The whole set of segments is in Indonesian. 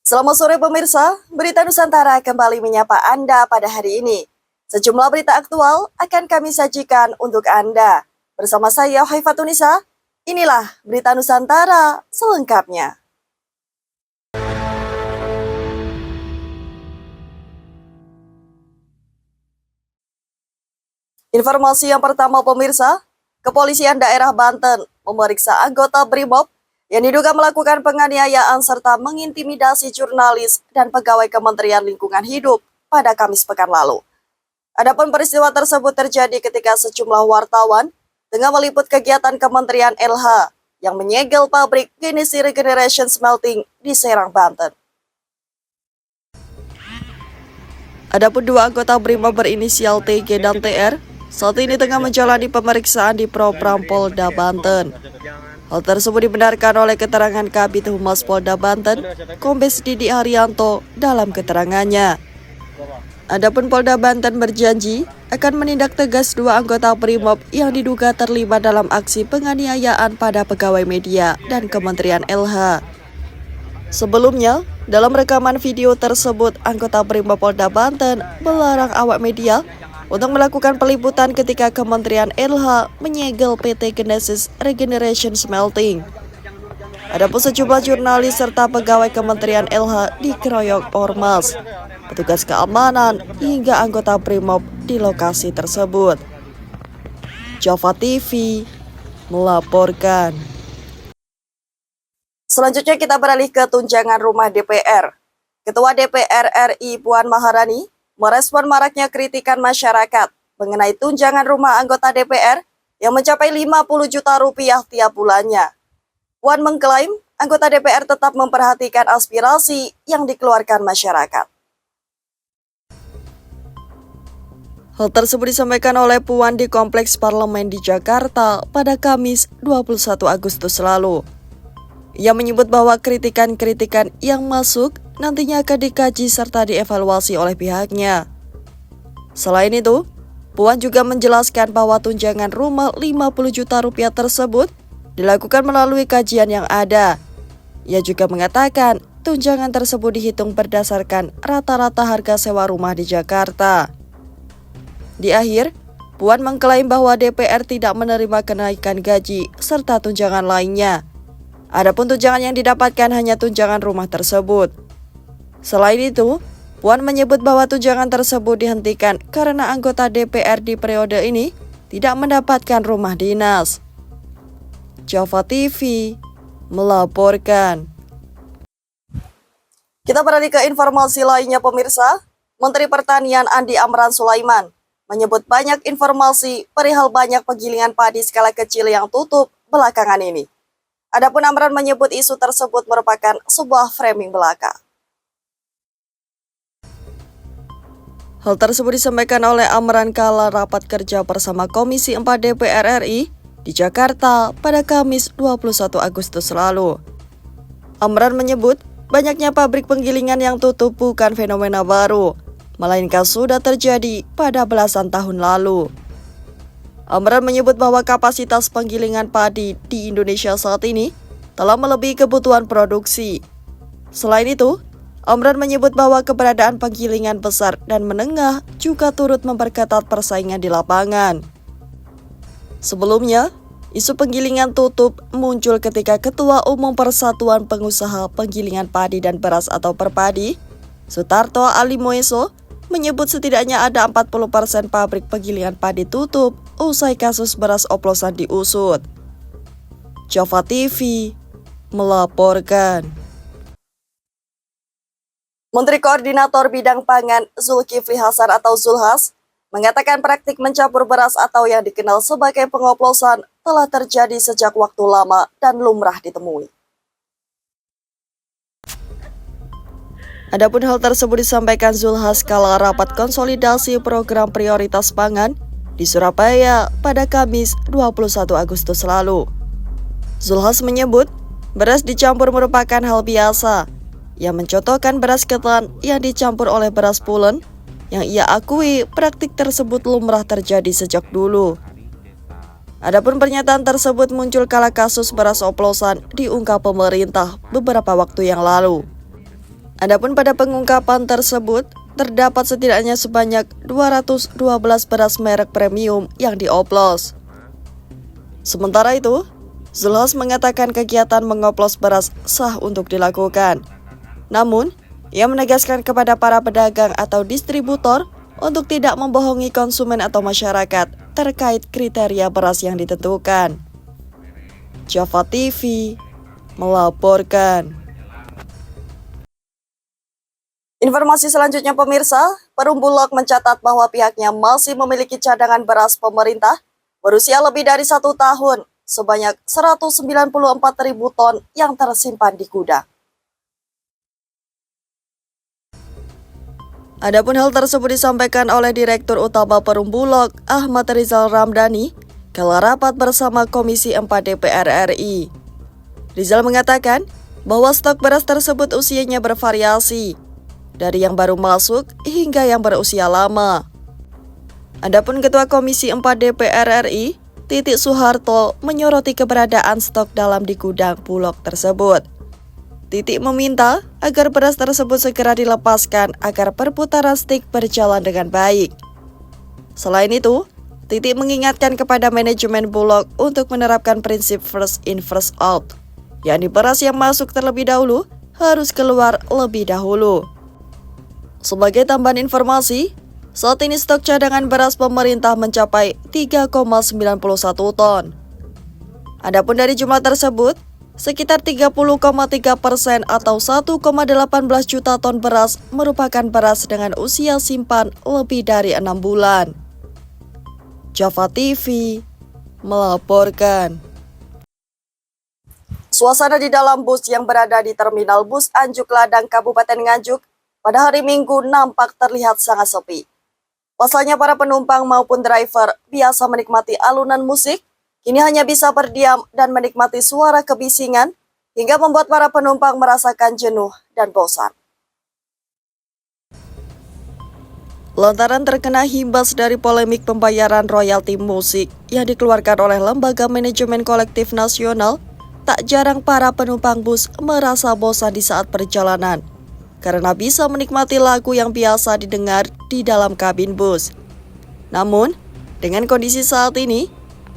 Selamat sore pemirsa, Berita Nusantara kembali menyapa Anda pada hari ini. Sejumlah berita aktual akan kami sajikan untuk Anda. Bersama saya Haifatunisa, inilah Berita Nusantara selengkapnya. Informasi yang pertama pemirsa, Kepolisian Daerah Banten memeriksa anggota BRIMOB yang diduga melakukan penganiayaan serta mengintimidasi jurnalis dan pegawai Kementerian Lingkungan Hidup pada Kamis pekan lalu. Adapun peristiwa tersebut terjadi ketika sejumlah wartawan tengah meliput kegiatan Kementerian LH yang menyegel pabrik Genesis Regeneration Smelting di Serang, Banten. Adapun dua anggota BRIMOB berinisial TG dan TR saat ini tengah menjalani pemeriksaan di Propam Polda Banten. Hal tersebut dibenarkan oleh keterangan Kabid Humas Polda Banten, Kombes Didi Haryanto dalam keterangannya. Adapun Polda Banten berjanji akan menindak tegas dua anggota BRIMOB yang diduga terlibat dalam aksi penganiayaan pada pegawai media dan Kementerian LH. Sebelumnya, dalam rekaman video tersebut, anggota BRIMOB Polda Banten melarang awak media untuk melakukan peliputan ketika Kementerian LH menyegel PT Genesis Regeneration Smelting. Adapun sejumlah jurnalis serta pegawai Kementerian LH dikeroyok ormas, petugas keamanan hingga anggota BRIMOB di lokasi tersebut. Java TV melaporkan. Selanjutnya kita beralih ke tunjangan rumah DPR. Ketua DPR RI Puan Maharani merespon maraknya kritikan masyarakat mengenai tunjangan rumah anggota DPR yang mencapai 50 juta rupiah tiap bulannya. Puan mengklaim anggota DPR tetap memperhatikan aspirasi yang dikeluarkan masyarakat. Hal tersebut disampaikan oleh Puan di Kompleks Parlemen di Jakarta pada Kamis 21 Agustus lalu. Ia menyebut bahwa kritikan-kritikan yang masuk nantinya akan dikaji serta dievaluasi oleh pihaknya. Selain itu, Puan juga menjelaskan bahwa tunjangan rumah 50 juta rupiah tersebut dilakukan melalui kajian yang ada. Ia juga mengatakan tunjangan tersebut dihitung berdasarkan rata-rata harga sewa rumah di Jakarta. Di akhir, Puan mengklaim bahwa DPR tidak menerima kenaikan gaji serta tunjangan lainnya. Adapun tunjangan yang didapatkan hanya tunjangan rumah tersebut. Selain itu, Puan menyebut bahwa tunjangan tersebut dihentikan karena anggota DPR di periode ini tidak mendapatkan rumah dinas. Java TV melaporkan. Kita beralih ke informasi lainnya pemirsa. Menteri Pertanian Andi Amran Sulaiman menyebut banyak informasi perihal banyak penggilingan padi skala kecil yang tutup belakangan ini. Adapun Amran menyebut isu tersebut merupakan sebuah framing belaka. Hal tersebut disampaikan oleh Amran kala rapat kerja bersama Komisi 4 DPR RI di Jakarta pada Kamis 21 Agustus lalu. Amran menyebut banyaknya pabrik penggilingan yang tutup bukan fenomena baru, melainkan sudah terjadi pada belasan tahun lalu. Amran menyebut bahwa kapasitas penggilingan padi di Indonesia saat ini telah melebihi kebutuhan produksi. Selain itu, Amran menyebut bahwa keberadaan penggilingan besar dan menengah juga turut memperketat persaingan di lapangan. Sebelumnya, isu penggilingan tutup muncul ketika Ketua Umum Persatuan Pengusaha Penggilingan Padi dan Beras atau Perpadi, Sutarto Ali Moeso, menyebut setidaknya ada 40% pabrik penggilingan padi tutup usai kasus beras oplosan diusut. Java TV melaporkan. Menteri Koordinator Bidang Pangan Zulkifli Hasan atau Zulhas mengatakan praktik mencampur beras atau yang dikenal sebagai pengoplosan telah terjadi sejak waktu lama dan lumrah ditemui. Adapun hal tersebut disampaikan Zulhas kala rapat konsolidasi program prioritas pangan di Surabaya pada Kamis 21 Agustus lalu. Zulhas menyebut beras dicampur merupakan hal biasa. Ia mencontohkan beras ketan yang dicampur oleh beras pulen yang ia akui praktik tersebut lumrah terjadi sejak dulu. Adapun pernyataan tersebut muncul kala kasus beras oplosan diungkap pemerintah beberapa waktu yang lalu. Adapun pada pengungkapan tersebut, terdapat setidaknya sebanyak 212 beras merek premium yang dioplos. Sementara itu, Zulhas mengatakan kegiatan mengoplos beras sah untuk dilakukan. Namun, ia menegaskan kepada para pedagang atau distributor untuk tidak membohongi konsumen atau masyarakat terkait kriteria beras yang ditentukan. Java TV melaporkan. Informasi selanjutnya pemirsa, Perum Bulog mencatat bahwa pihaknya masih memiliki cadangan beras pemerintah berusia lebih dari 1 tahun sebanyak 194.000 ton yang tersimpan di gudang. Adapun hal tersebut disampaikan oleh Direktur Utama Perum Bulog Ahmad Rizal Ramdhani kala rapat bersama Komisi 4 DPR RI. Rizal mengatakan bahwa stok beras tersebut usianya bervariasi, dari yang baru masuk hingga yang berusia lama. Adapun Ketua Komisi 4 DPR RI, Titik Soeharto, menyoroti keberadaan stok dalam di gudang Bulog tersebut. Titik meminta agar beras tersebut segera dilepaskan agar perputaran stik berjalan dengan baik. Selain itu, Titik mengingatkan kepada manajemen Bulog untuk menerapkan prinsip first in first out, yakni beras yang masuk terlebih dahulu harus keluar lebih dahulu. Sebagai tambahan informasi, saat ini stok cadangan beras pemerintah mencapai 3,91 ton. Adapun dari jumlah tersebut, sekitar 30,3% atau 1,18 juta ton beras merupakan beras dengan usia simpan lebih dari 6 bulan. Java TV melaporkan. Suasana di dalam bus yang berada di Terminal Bus Anjuk Ladang, Kabupaten Nganjuk pada hari Minggu nampak terlihat sangat sepi. Pasalnya para penumpang maupun driver biasa menikmati alunan musik, kini hanya bisa berdiam dan menikmati suara kebisingan hingga membuat para penumpang merasakan jenuh dan bosan. Lantaran terkena imbas dari polemik pembayaran royalti musik yang dikeluarkan oleh Lembaga Manajemen Kolektif Nasional, tak jarang para penumpang bus merasa bosan di saat perjalanan karena bisa menikmati lagu yang biasa didengar di dalam kabin bus. Namun, dengan kondisi saat ini,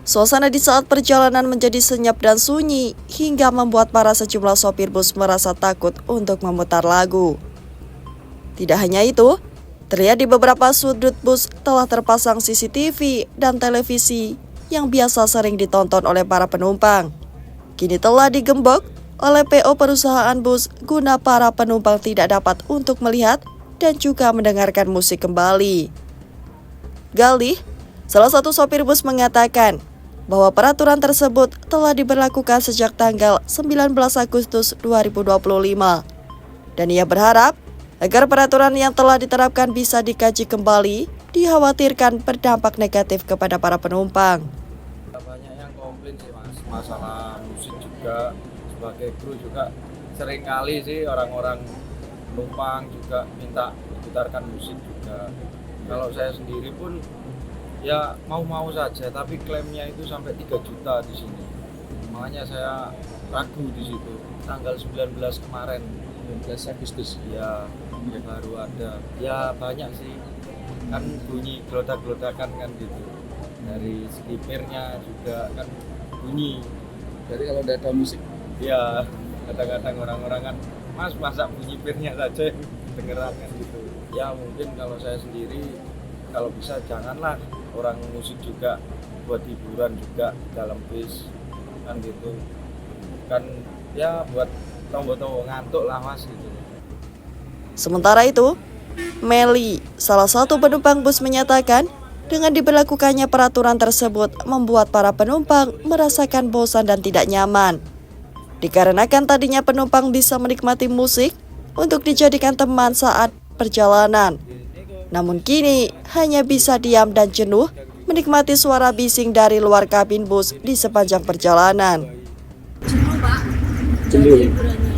suasana di saat perjalanan menjadi senyap dan sunyi hingga membuat para sejumlah sopir bus merasa takut untuk memutar lagu. Tidak hanya itu, terlihat di beberapa sudut bus telah terpasang CCTV dan televisi yang biasa sering ditonton oleh para penumpang. Kini telah digembok oleh PO perusahaan bus guna para penumpang tidak dapat untuk melihat dan juga mendengarkan musik kembali. Galih, salah satu sopir bus mengatakan bahwa peraturan tersebut telah diberlakukan sejak tanggal 19 Agustus 2025 dan ia berharap agar peraturan yang telah diterapkan bisa dikaji kembali, dikhawatirkan berdampak negatif kepada para penumpang. Banyak yang komplain sih mas, masalah musik juga. Sebagai kru juga sering kali sih orang-orang penumpang juga minta diputarkan musik juga. Kalau saya sendiri pun ya mau-mau saja, tapi klaimnya itu sampai 3 juta di sini. Makanya saya ragu di situ. Tanggal 19 kemarin, 19 Agustus ya baru ada. Ya banyak sih, kan bunyi gelodak-gelodakan kan gitu. Dari speakernya juga kan bunyi. Jadi kalau udah ada musik, ya kadang-kadang orang-orang kan, mas masa bunyi pirnya saja yang dengeran kan gitu. Ya mungkin kalau saya sendiri, kalau bisa janganlah orang musik juga buat hiburan juga dalam bis kan gitu. Kan ya buat tombo-tombo ngantuk lah mas gitu. Sementara itu, Meli, salah satu penumpang bus menyatakan dengan diberlakukannya peraturan tersebut membuat para penumpang merasakan bosan dan tidak nyaman. Dikarenakan tadinya penumpang bisa menikmati musik untuk dijadikan teman saat perjalanan. Namun kini hanya bisa diam dan jenuh menikmati suara bising dari luar kabin bus di sepanjang perjalanan. Jenuh Pak, jadi hiburannya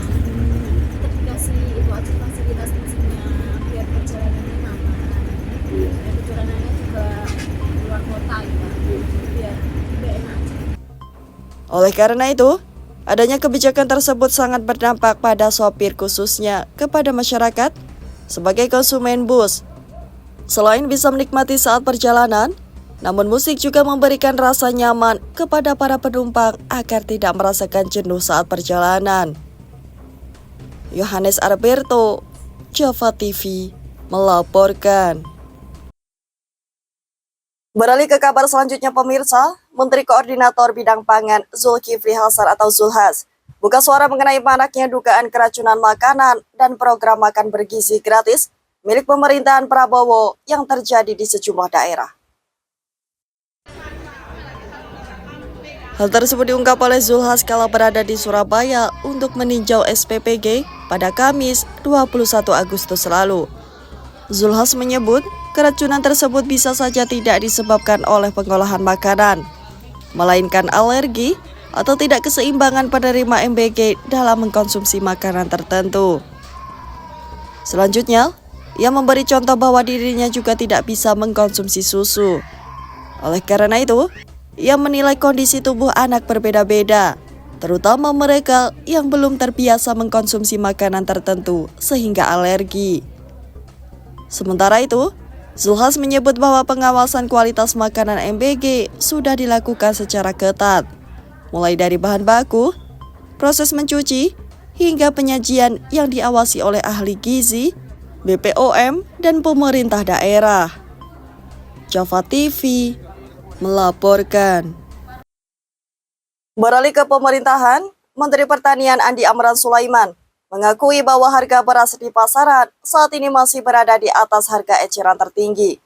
dikasih itu aja fasilitas musiknya biar perjalanannya nyaman. Dan perjalanannya juga luar kota ya, biar enak. Oleh karena itu, Adanya kebijakan tersebut sangat berdampak pada sopir khususnya kepada masyarakat sebagai konsumen bus. Selain bisa menikmati saat perjalanan, namun musik juga memberikan rasa nyaman kepada para penumpang agar tidak merasakan jenuh saat perjalanan. Yohanes Alberto, Java TV, melaporkan. Beralih ke kabar selanjutnya pemirsa, Menteri Koordinator Bidang Pangan Zulkifli Hasan atau Zulhas buka suara mengenai maraknya dugaan keracunan makanan dan program makan bergizi gratis milik pemerintahan Prabowo yang terjadi di sejumlah daerah. Hal tersebut diungkap oleh Zulhas kala berada di Surabaya untuk meninjau SPPG pada Kamis 21 Agustus lalu. Zulhas menyebut keracunan tersebut bisa saja tidak disebabkan oleh pengolahan makanan, melainkan alergi atau tidak keseimbangan penerima MBG dalam mengkonsumsi makanan tertentu. Selanjutnya, ia memberi contoh bahwa dirinya juga tidak bisa mengkonsumsi susu. Oleh karena itu, ia menilai kondisi tubuh anak berbeda-beda, terutama mereka yang belum terbiasa mengkonsumsi makanan tertentu sehingga alergi. Sementara itu, Zulhas menyebut bahwa pengawasan kualitas makanan MBG sudah dilakukan secara ketat, mulai dari bahan baku, proses mencuci, hingga penyajian yang diawasi oleh ahli gizi, BPOM, dan pemerintah daerah. Java TV melaporkan. Beralih ke pemerintahan, Menteri Pertanian Andi Amran Sulaiman mengakui bahwa harga beras di pasaran saat ini masih berada di atas harga eceran tertinggi.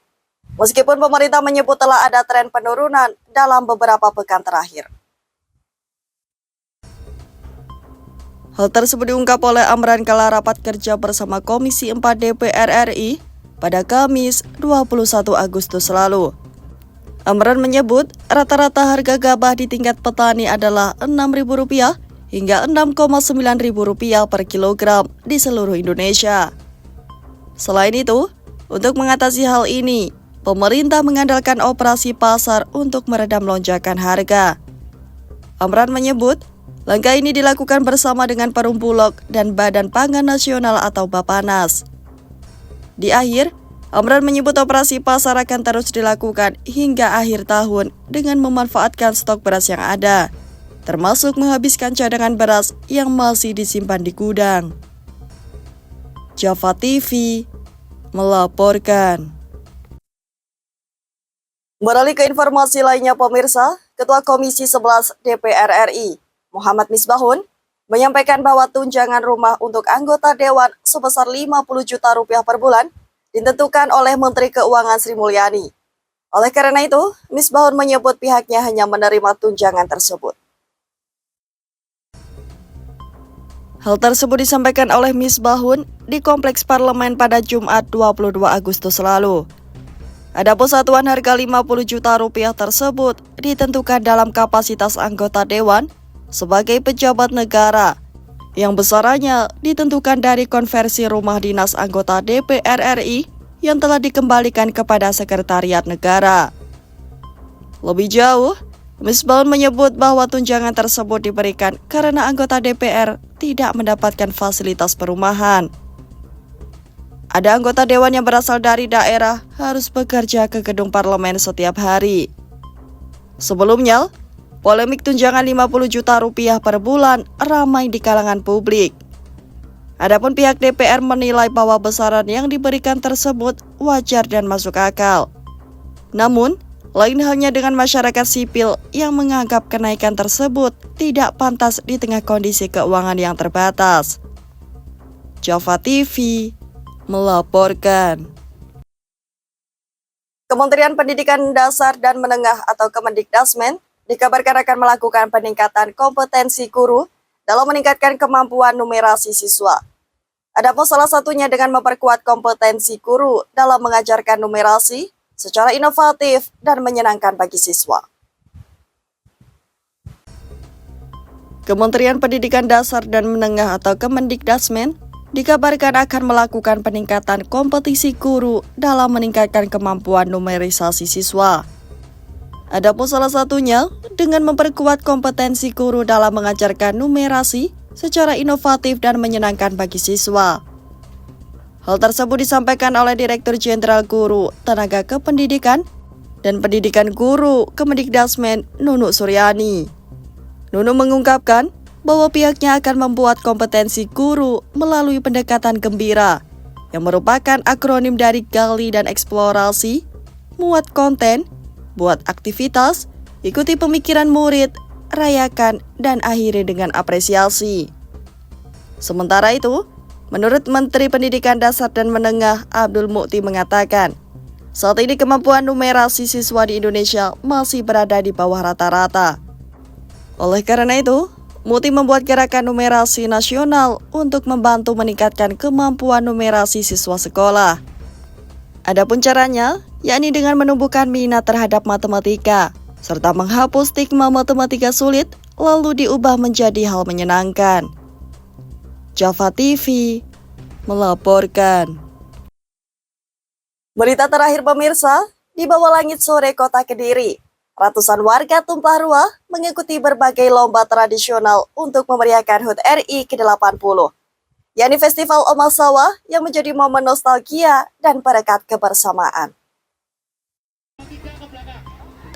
Meskipun pemerintah menyebut telah ada tren penurunan dalam beberapa pekan terakhir. Hal tersebut diungkap oleh Amran kala rapat kerja bersama Komisi 4 DPR RI pada Kamis 21 Agustus lalu. Amran menyebut rata-rata harga gabah di tingkat petani adalah Rp6.000 hingga Rp6,9.000 per kilogram di seluruh Indonesia. Selain itu, untuk mengatasi hal ini, pemerintah mengandalkan operasi pasar untuk meredam lonjakan harga. Amran menyebut, langkah ini dilakukan bersama dengan Perum Bulog dan Badan Pangan Nasional atau Bapanas. Di akhir, Amran menyebut operasi pasar akan terus dilakukan hingga akhir tahun dengan memanfaatkan stok beras yang ada, termasuk menghabiskan cadangan beras yang masih disimpan di gudang. Java TV melaporkan. Beralih ke informasi lainnya pemirsa, Ketua Komisi 11 DPR RI, Muhammad Misbahun, menyampaikan bahwa tunjangan rumah untuk anggota Dewan sebesar Rp50 juta per bulan ditentukan oleh Menteri Keuangan Sri Mulyani. Oleh karena itu, Misbahun menyebut pihaknya hanya menerima tunjangan tersebut. Hal tersebut disampaikan oleh Misbahun di Kompleks Parlemen pada Jumat 22 Agustus lalu. Adapun satuan harga Rp50 juta tersebut ditentukan dalam kapasitas anggota Dewan sebagai pejabat negara, yang besarannya ditentukan dari konversi rumah dinas anggota DPR RI yang telah dikembalikan kepada Sekretariat Negara. Lebih jauh, Misbahun menyebut bahwa tunjangan tersebut diberikan karena anggota DPR tidak mendapatkan fasilitas perumahan. Ada anggota dewan yang berasal dari daerah harus bekerja ke gedung parlemen setiap hari. Sebelumnya, polemik tunjangan Rp50 juta per bulan ramai di kalangan publik. Adapun pihak DPR menilai bahwa besaran yang diberikan tersebut wajar dan masuk akal. Namun, lain halnya dengan masyarakat sipil yang menganggap kenaikan tersebut tidak pantas di tengah kondisi keuangan yang terbatas. Java TV melaporkan. Kementerian Pendidikan Dasar dan Menengah atau Kemendikdasmen dikabarkan akan melakukan peningkatan kompetensi guru dalam meningkatkan kemampuan numerasi siswa. Adapun salah satunya dengan memperkuat kompetensi guru dalam mengajarkan numerasi secara inovatif dan menyenangkan bagi siswa. Kementerian Pendidikan Dasar dan Menengah atau Kemendikdasmen dikabarkan akan melakukan peningkatan kompetisi guru dalam meningkatkan kemampuan numerisasi siswa. Adapun salah satunya dengan memperkuat kompetensi guru dalam mengajarkan numerasi secara inovatif dan menyenangkan bagi siswa. Hal tersebut disampaikan oleh Direktur Jenderal Guru, Tenaga Kependidikan, dan Pendidikan Guru Kemendikdasmen Nunu Suryani. Nunu mengungkapkan bahwa pihaknya akan membuat kompetensi guru melalui pendekatan gembira, yang merupakan akronim dari gali dan eksplorasi, muat konten, buat aktivitas, ikuti pemikiran murid, rayakan, dan akhiri dengan apresiasi. Sementara itu, menurut Menteri Pendidikan Dasar dan Menengah Abdul Mukti mengatakan, saat ini kemampuan numerasi siswa di Indonesia masih berada di bawah rata-rata. Oleh karena itu, Mukti membuat gerakan numerasi nasional untuk membantu meningkatkan kemampuan numerasi siswa sekolah. Adapun caranya, yakni dengan menumbuhkan minat terhadap matematika, serta menghapus stigma matematika sulit, lalu diubah menjadi hal menyenangkan. Java TV melaporkan. Berita terakhir pemirsa, di bawah langit sore kota Kediri, ratusan warga tumpah ruah mengikuti berbagai lomba tradisional untuk memeriahkan HUT RI ke-80. yakni Festival Omal Sawah yang menjadi momen nostalgia dan perekat kebersamaan.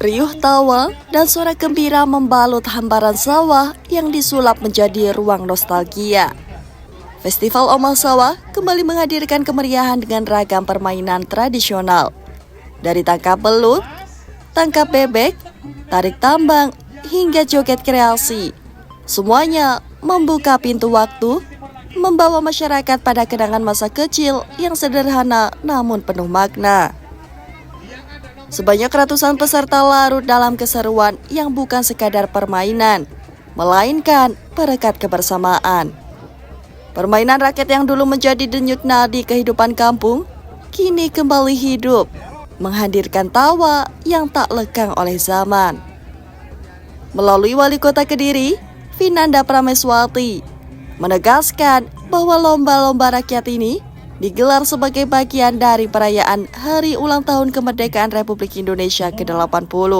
Riuh tawa dan suara gembira membalut hamparan sawah yang disulap menjadi ruang nostalgia. Festival Omal Sawah kembali menghadirkan kemeriahan dengan ragam permainan tradisional. Dari tangkap belut, tangkap bebek, tarik tambang, hingga joget kreasi. Semuanya membuka pintu waktu, membawa masyarakat pada kenangan masa kecil yang sederhana namun penuh makna. Sebanyak ratusan peserta larut dalam keseruan yang bukan sekadar permainan, melainkan perekat kebersamaan. Permainan rakyat yang dulu menjadi denyut nadi kehidupan kampung, kini kembali hidup, menghadirkan tawa yang tak lekang oleh zaman. Melalui Wali Kota Kediri, Vinanda Prameswati, menegaskan bahwa lomba-lomba rakyat ini digelar sebagai bagian dari perayaan Hari Ulang Tahun Kemerdekaan Republik Indonesia ke-80.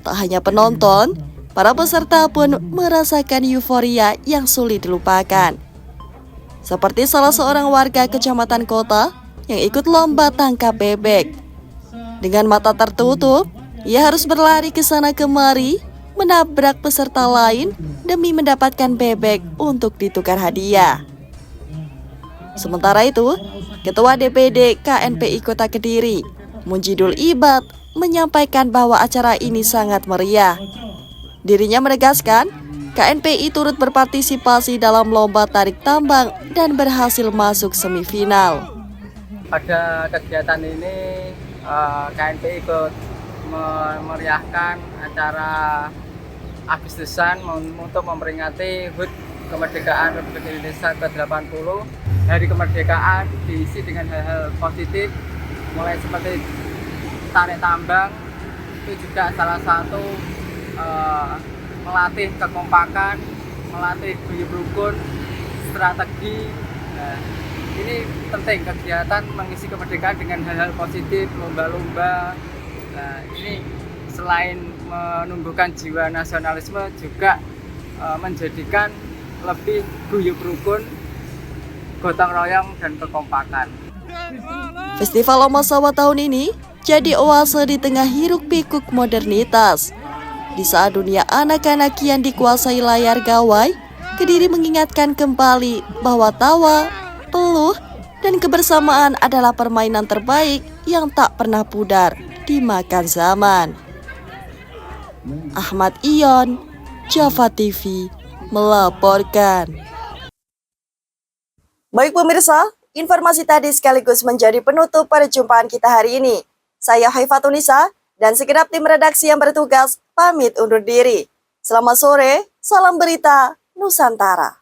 Tak hanya penonton, para peserta pun merasakan euforia yang sulit dilupakan. Seperti salah seorang warga kecamatan kota yang ikut lomba tangkap bebek. Dengan mata tertutup, ia harus berlari ke sana kemari, menabrak peserta lain demi mendapatkan bebek untuk ditukar hadiah. Sementara itu, Ketua DPD KNPI Kota Kediri, Munjidul Ibad, menyampaikan bahwa acara ini sangat meriah. Dirinya menegaskan, KNPI turut berpartisipasi dalam lomba tarik tambang dan berhasil masuk semifinal. Pada kegiatan ini, KNPI ikut memeriahkan acara Agustusan untuk memperingati HUT Kemerdekaan Republik Indonesia ke-80. Hari kemerdekaan diisi dengan hal-hal positif, mulai seperti tarik tambang, itu juga salah satu melatih kekompakan, melatih guyub rukun, strategi. Nah, ini penting kegiatan mengisi kemerdekaan dengan hal-hal positif, lomba-lomba. Nah, ini selain menumbuhkan jiwa nasionalisme juga menjadikan lebih guyub rukun, gotong royong, dan kekompakan. Festival Omal Sawah tahun ini jadi oase di tengah hiruk pikuk modernitas. Di saat dunia anak-anak kian dikuasai layar gawai, Kediri mengingatkan kembali bahwa tawa, peluh, dan kebersamaan adalah permainan terbaik yang tak pernah pudar dimakan zaman. Ahmad Ion, Java TV, melaporkan. Baik pemirsa, informasi tadi sekaligus menjadi penutup perjumpaan kita hari ini. Saya Haifatunisa dan segenap tim redaksi yang bertugas pamit undur diri. Selamat sore, salam berita Nusantara.